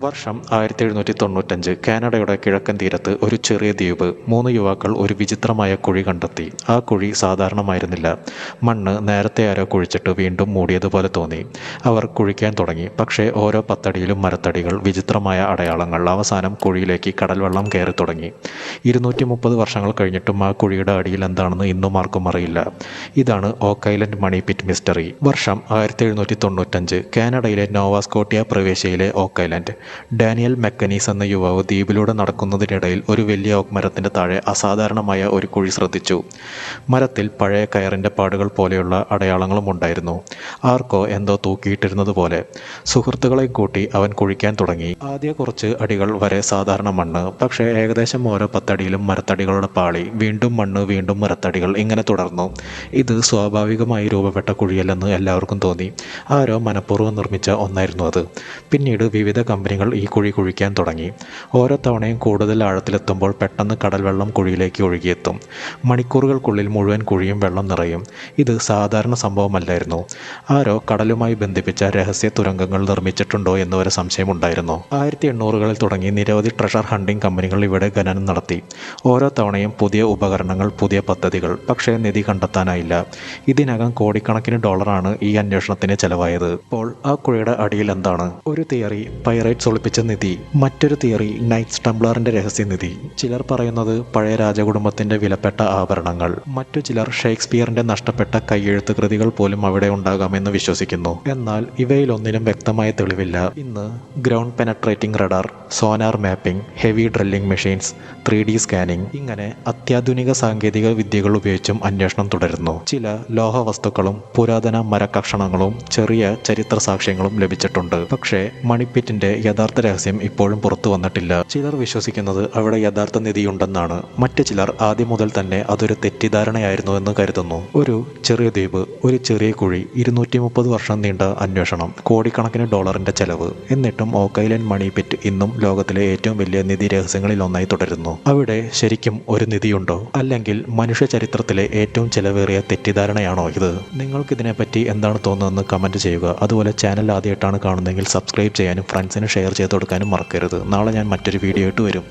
വർഷം 1795. കാനഡയുടെ കിഴക്കൻ തീരത്ത് ഒരു ചെറിയ ദ്വീപ്. 3 യുവാക്കൾ ഒരു വിചിത്രമായ കുഴി കണ്ടെത്തി. ആ കുഴി സാധാരണമായിരുന്നില്ല. മണ്ണ് നേരത്തെ ആരോ കുഴിച്ചിട്ട് വീണ്ടും മൂടിയതുപോലെ തോന്നി. അവർ കുഴിക്കാൻ തുടങ്ങി. പക്ഷേ ഓരോ 10 അടിയിലും മരത്തടികൾ, വിചിത്രമായ അടയാളങ്ങൾ. അവസാനം കുഴിയിലേക്ക് കടൽവെള്ളം കയറി തുടങ്ങി. 230 വർഷങ്ങൾ കഴിഞ്ഞിട്ടും ആ കുഴിയുടെ അടിയിൽ എന്താണെന്ന് ഇന്നും ആർക്കും അറിയില്ല. ഇതാണ് ഓക്ക് ഐലൻഡ് മണി പിറ്റ് മിസ്റ്ററി. വർഷം 1795. കാനഡയിലെ നോവാ സ്കോട്ടിയ പ്രവിശ്യയിലെ ഓക്ക് ഐലൻഡ്. ഡാനിയൽ മെക്കനീസ് എന്ന യുവാവ് ദ്വീപിലൂടെ നടക്കുന്നതിനിടയിൽ ഒരു വലിയ ഓക്ക് മരത്തിൻ്റെ താഴെ അസാധാരണമായ ഒരു കുഴി ശ്രദ്ധിച്ചു. മരത്തിൽ പഴയ കയറിൻ്റെ പാടുകൾ പോലെയുള്ള അടയാളങ്ങളും ഉണ്ടായിരുന്നു. ആർക്കോ എന്തോ തൂക്കിയിട്ടിരുന്നത് പോലെ. സുഹൃത്തുക്കളെ കൂട്ടി അവൻ കുഴിക്കാൻ തുടങ്ങി. ആദ്യ കുറച്ച് അടികൾ വരെ സാധാരണ മണ്ണ്. പക്ഷേ ഏകദേശം ഓരോ 10 അടിയിലും മരത്തടികളുടെ പാളി. വീണ്ടും മണ്ണ്, വീണ്ടും മരത്തടികൾ. ഇങ്ങനെ തുടർന്നു. ഇത് സ്വാഭാവികമായി രൂപപ്പെട്ട കുഴിയല്ലെന്ന് എല്ലാവർക്കും തോന്നി. ആരോ മനഃപൂർവ്വം നിർമ്മിച്ച ഒന്നായിരുന്നു അത്. പിന്നീട് വിവിധ കമ്പനികൾ ഈ കുഴി കുഴിക്കാൻ തുടങ്ങി. ഓരോ തവണയും കൂടുതൽ ആഴത്തിലെത്തുമ്പോൾ പെട്ടെന്ന് കടൽവെള്ളം കുഴിയിലേക്ക് ഒഴുകിയെത്തും. മണിക്കൂറുകൾക്കുള്ളിൽ മുഴുവൻ കുഴിയും വെള്ളം നിറയും. ഇത് സാധാരണ സംഭവമല്ലായിരുന്നു. ആരോ കടലുമായി ബന്ധിപ്പിച്ച രഹസ്യ തുരങ്കങ്ങൾ നിർമ്മിച്ചിട്ടുണ്ടോ എന്നുവരെ സംശയമുണ്ടായിരുന്നു. 1800കളിൽ തുടങ്ങി നിരവധി ട്രഷർ ഹണ്ടിംഗ് കമ്പനികൾ ഇവിടെ ഖനനം നടത്തി. ഓരോ തവണയും പുതിയ ഉപകരണങ്ങൾ, പുതിയ പദ്ധതികൾ. പക്ഷേ നിധി കണ്ടെത്താനായില്ല. ഇതിനകം കോടിക്കണക്കിന് ഡോളറാണ് ഈ അന്വേഷണത്തിന് ചെലവായത്. ഇപ്പോൾ ആ കുഴിയുടെ അടിയിൽ എന്താണ്? ഒരു തിയറി പൈറേറ്റ്സ് ഒളിപ്പിച്ച നിധി. മറ്റൊരു തിയറി നൈറ്റ്സ് ടെംപ്ലറിന്റെ രഹസ്യനിധി. ചിലർ പറയുന്നത് പഴയ രാജകുടുംബത്തിന്റെ വിലപ്പെട്ട ആഭരണങ്ങൾ. മറ്റു ചിലർ ഷേക്സ്പിയറിന്റെ നഷ്ടപ്പെട്ട കയ്യെഴുത്ത് കൃതികൾ പോലും അവിടെ ഉണ്ടാകാമെന്ന് വിശ്വസിക്കുന്നു. എന്നാൽ ഇവയിലൊന്നിനും വ്യക്തമായ തെളിവില്ല. ഇന്ന് ground penetrating radar, sonar mapping, heavy drilling machines, 3D scanning, ഇങ്ങനെ അത്യാധുനിക സാങ്കേതിക വിദ്യകൾ ഉപയോഗിച്ചും അന്വേഷണം തുടരുന്നു. ചില ലോഹ വസ്തുക്കളും പുരാതന മരക്കഷണങ്ങളും ചെറിയ ചരിത്ര സാക്ഷ്യങ്ങളും ലഭിച്ചിട്ടുണ്ട്. പക്ഷേ മണിപ്പിറ്റിന്റെ യഥാർത്ഥ രഹസ്യം ഇപ്പോഴും പുറത്തു വന്നിട്ടില്ല. ചിലർ വിശ്വസിക്കുന്നത് അവിടെ യഥാർത്ഥ നിധിയുണ്ടെന്നാണ്. മറ്റു ചിലർ ആദ്യം മുതൽ തന്നെ അതൊരു തെറ്റിദ്ധാരണയായിരുന്നുവെന്ന് കരുതുന്നു. ഒരു ചെറിയ ദ്വീപ്, ഒരു ചെറിയ കുഴി, 230 വർഷം നീണ്ട അന്വേഷണം, കോടിക്കണക്കിന് ഡോളറിന്റെ ചെലവ്. എന്നിട്ടും ഓക്ക് ഐലൻഡ് മണി പിറ്റ് ഇന്നും ലോകത്തിലെ ഏറ്റവും വലിയ നിധി രഹസ്യങ്ങളിൽ ഒന്നായി തുടരുന്നു. അവിടെ ശരിക്കും ഒരു നിധിയുണ്ടോ? അല്ലെങ്കിൽ മനുഷ്യ ചരിത്രത്തിലെ ഏറ്റവും ചെലവേറിയ തെറ്റിദ്ധാരണയാണോ ഇത്? നിങ്ങൾക്കിതിനെപ്പറ്റി എന്താണ് തോന്നുന്നതെന്ന് കമൻറ്റ് ചെയ്യുക. അതുപോലെ ചാനൽ ആദ്യമായിട്ടാണ് കാണുന്നതെങ്കിൽ സബ്സ്ക്രൈബ് ചെയ്യാനും ഫ്രണ്ട്സിന് ഷെയർ ചെയ്ത് കൊടുക്കാനും മറക്കരുത്. നാളെ ഞാൻ മറ്റൊരു വീഡിയോ ആയിട്ട് വരും.